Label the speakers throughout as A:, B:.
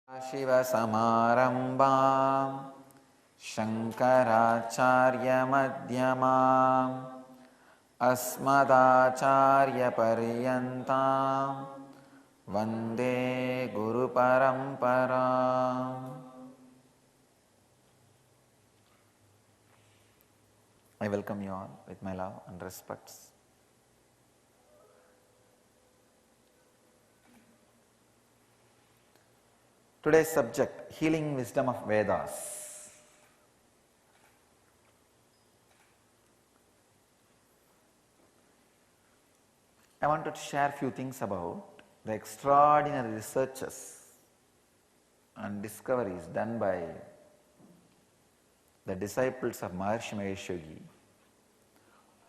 A: शिवसमारम्भां शङ्कराचार्यमध्यमाम् अस्मदाचार्यपर्यन्तां वन्दे गुरुपरम्पराम्. I welcome you all with my love and respects. Today's subject, healing wisdom of Vedas. I wanted to share a few things about the extraordinary researches and discoveries done by the disciples of Maharshi Mahesh Yogi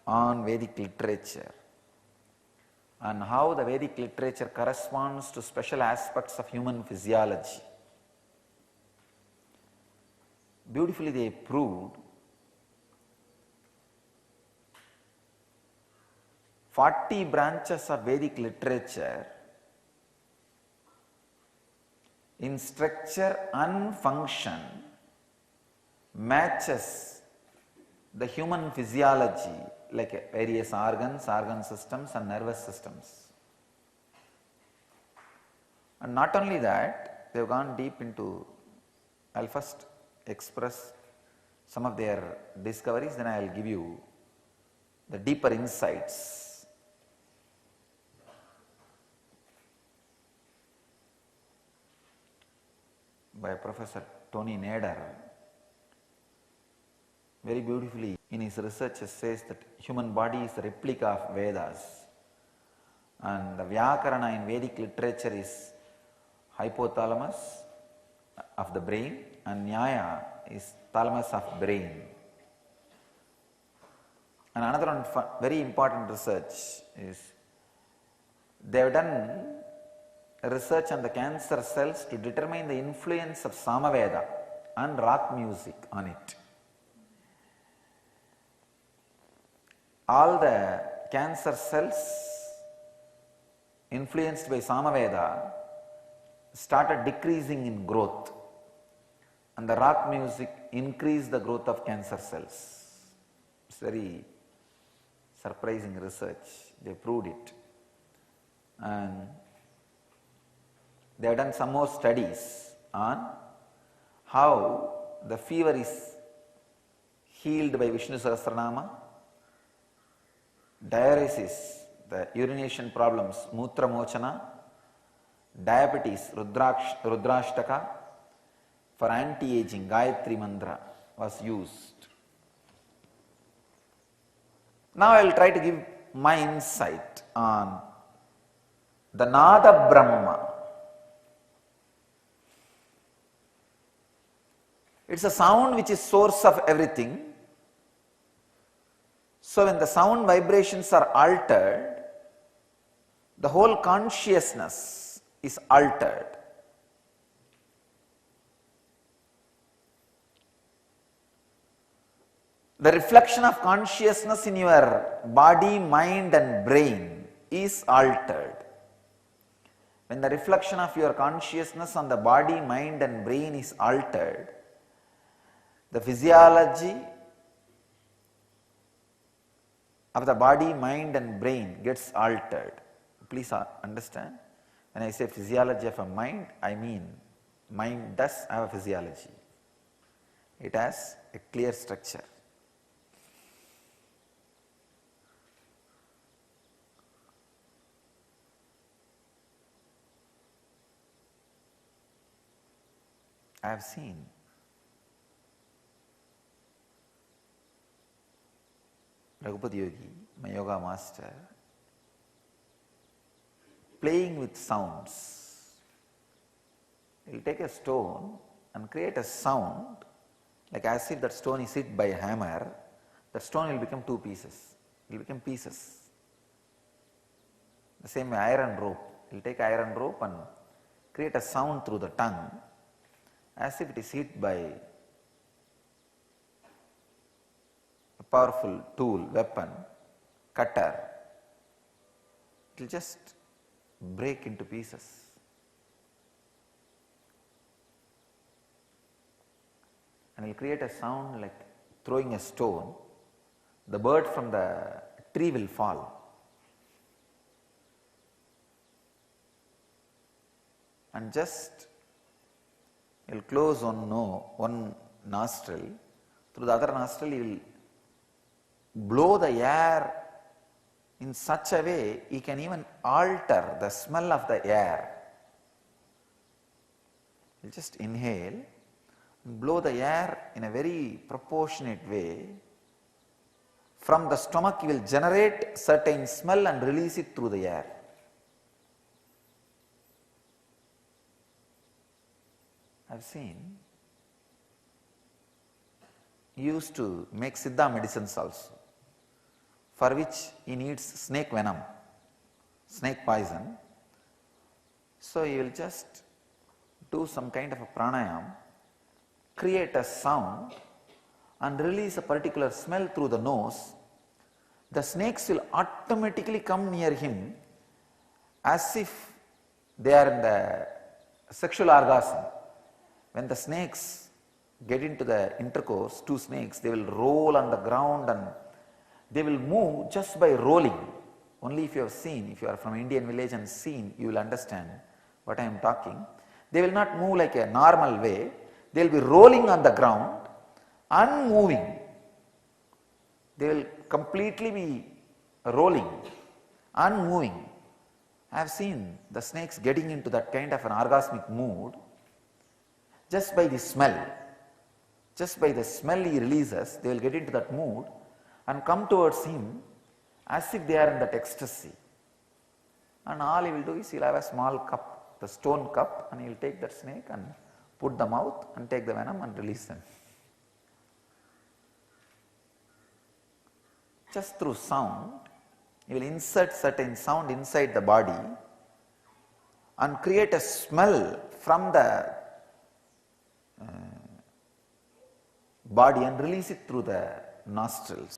A: on Vedic literature and how the Vedic literature corresponds to special aspects of human physiology. Beautifully they proved 40 branches of Vedic literature in structure and function matches the human physiology, like various organs, organ systems and nervous systems. And not only that, they have gone deep into, I'll first express some of their discoveries, then I will give you the deeper insights. By Professor Tony Nader, very beautifully in his research says that human body is a replica of Vedas, and the Vyakarana in Vedic literature is hypothalamus of the brain and Nyaya is thalamus of brain. And another one very important research is they have done research on the cancer cells to determine the influence of Samaveda and rock music on it. All the cancer cells influenced by Samaveda started decreasing in growth, and the rock music increased the growth of cancer cells. It's very surprising research. They proved it. And they have done some more studies on how the fever is healed by Vishnu Sahasranama, diuresis, the urination problems, Mutra Mochana, diabetes, Rudrashtaka, for anti-aging, Gayatri Mantra was used. Now I will try to give my insight on the Nada Brahma. It's a sound which is source of everything. So when the sound vibrations are altered, the whole consciousness is altered. The reflection of consciousness in your body, mind and brain is altered. When the reflection of your consciousness on the body, mind and brain is altered, the physiology of the body, mind and brain gets altered. Please understand, when I say physiology of a mind, I mean mind does have a physiology. It has a clear structure. I have seen Raghupati Yogi, my yoga master, playing with sounds. He will take a stone and create a sound like as if that stone is hit by a hammer. That stone will become two pieces. It will become pieces. The same way iron rope. He will take iron rope and create a sound through the tongue as if it is hit by a powerful tool, weapon, cutter. It will just break into pieces. and will create a sound like throwing a stone, the bird from the tree will fall. And just he will close one nostril, through the other nostril he will blow the air in such a way he can even alter the smell of the air. He will just inhale and blow the air in a very proportionate way. From the stomach he will generate certain smell and release it through the air. I have seen, he used to make Siddha medicines also, for which he needs snake venom, snake poison. So he will just do some kind of a pranayam, create a sound and release a particular smell through the nose. The snakes will automatically come near him as if they are in the sexual orgasm. When the snakes get into the intercourse, two snakes, they will roll on the ground and they will move just by rolling. Only if you have seen, if you are from Indian village and seen, you will understand what I am talking. They will not move like a normal way. They will be rolling on the ground, unmoving. They will completely be rolling, unmoving. I have seen the snakes getting into that kind of an orgasmic mood just by the smell. Just by the smell he releases, they will get into that mood and come towards him as if they are in that ecstasy. And all he will do is he will have a small cup, the stone cup, and he will take that snake and put the mouth and take the venom and release them. Just through sound, he will insert certain sound inside the body and create a smell from the body and release it through the nostrils.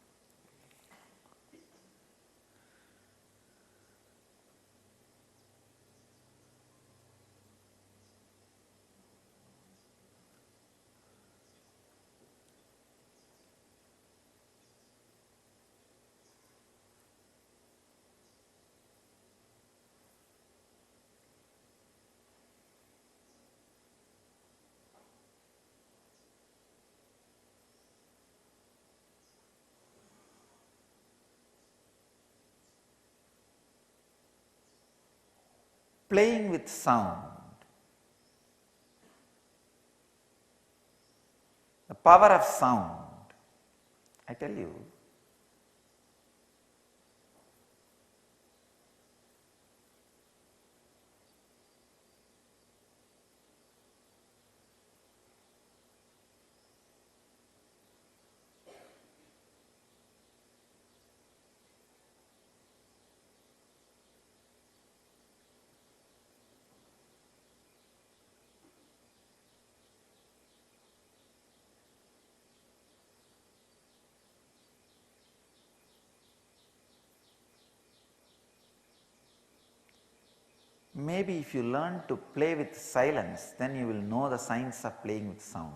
A: Playing with sound. The power of sound, I tell you, maybe if you learn to play with silence, then you will know the science of playing with sound.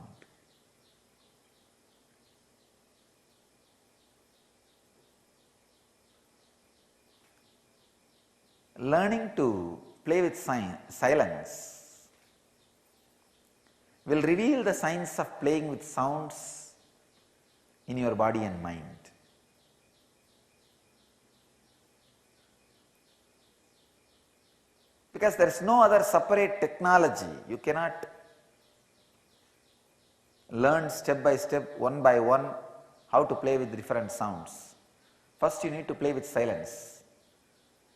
A: Learning to play with silence will reveal the science of playing with sounds in your body and mind. Because there is no other separate technology. You cannot learn step by step, one by one, how to play with different sounds. First you need to play with silence.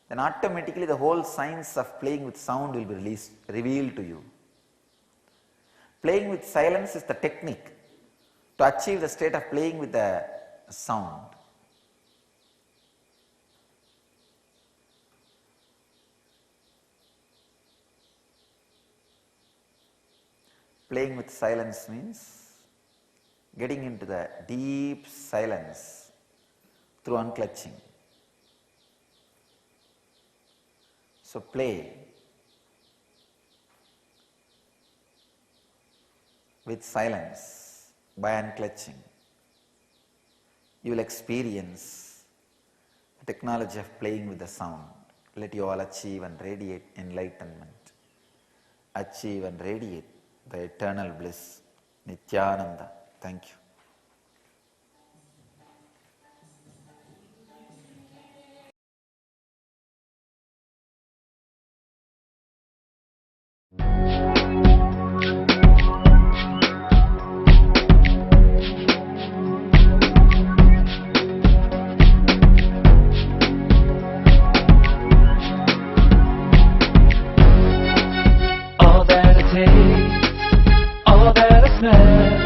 A: Then automatically the whole science of playing with sound will be revealed to you. Playing with silence is the technique to achieve the state of playing with the sound. Playing with silence means getting into the deep silence through unclutching. So play with silence by unclutching. You will experience the technology of playing with the sound. Let you all achieve and radiate enlightenment. Achieve and radiate the eternal bliss. Nityananda. Thank you.
B: All that I taste, all that I smell.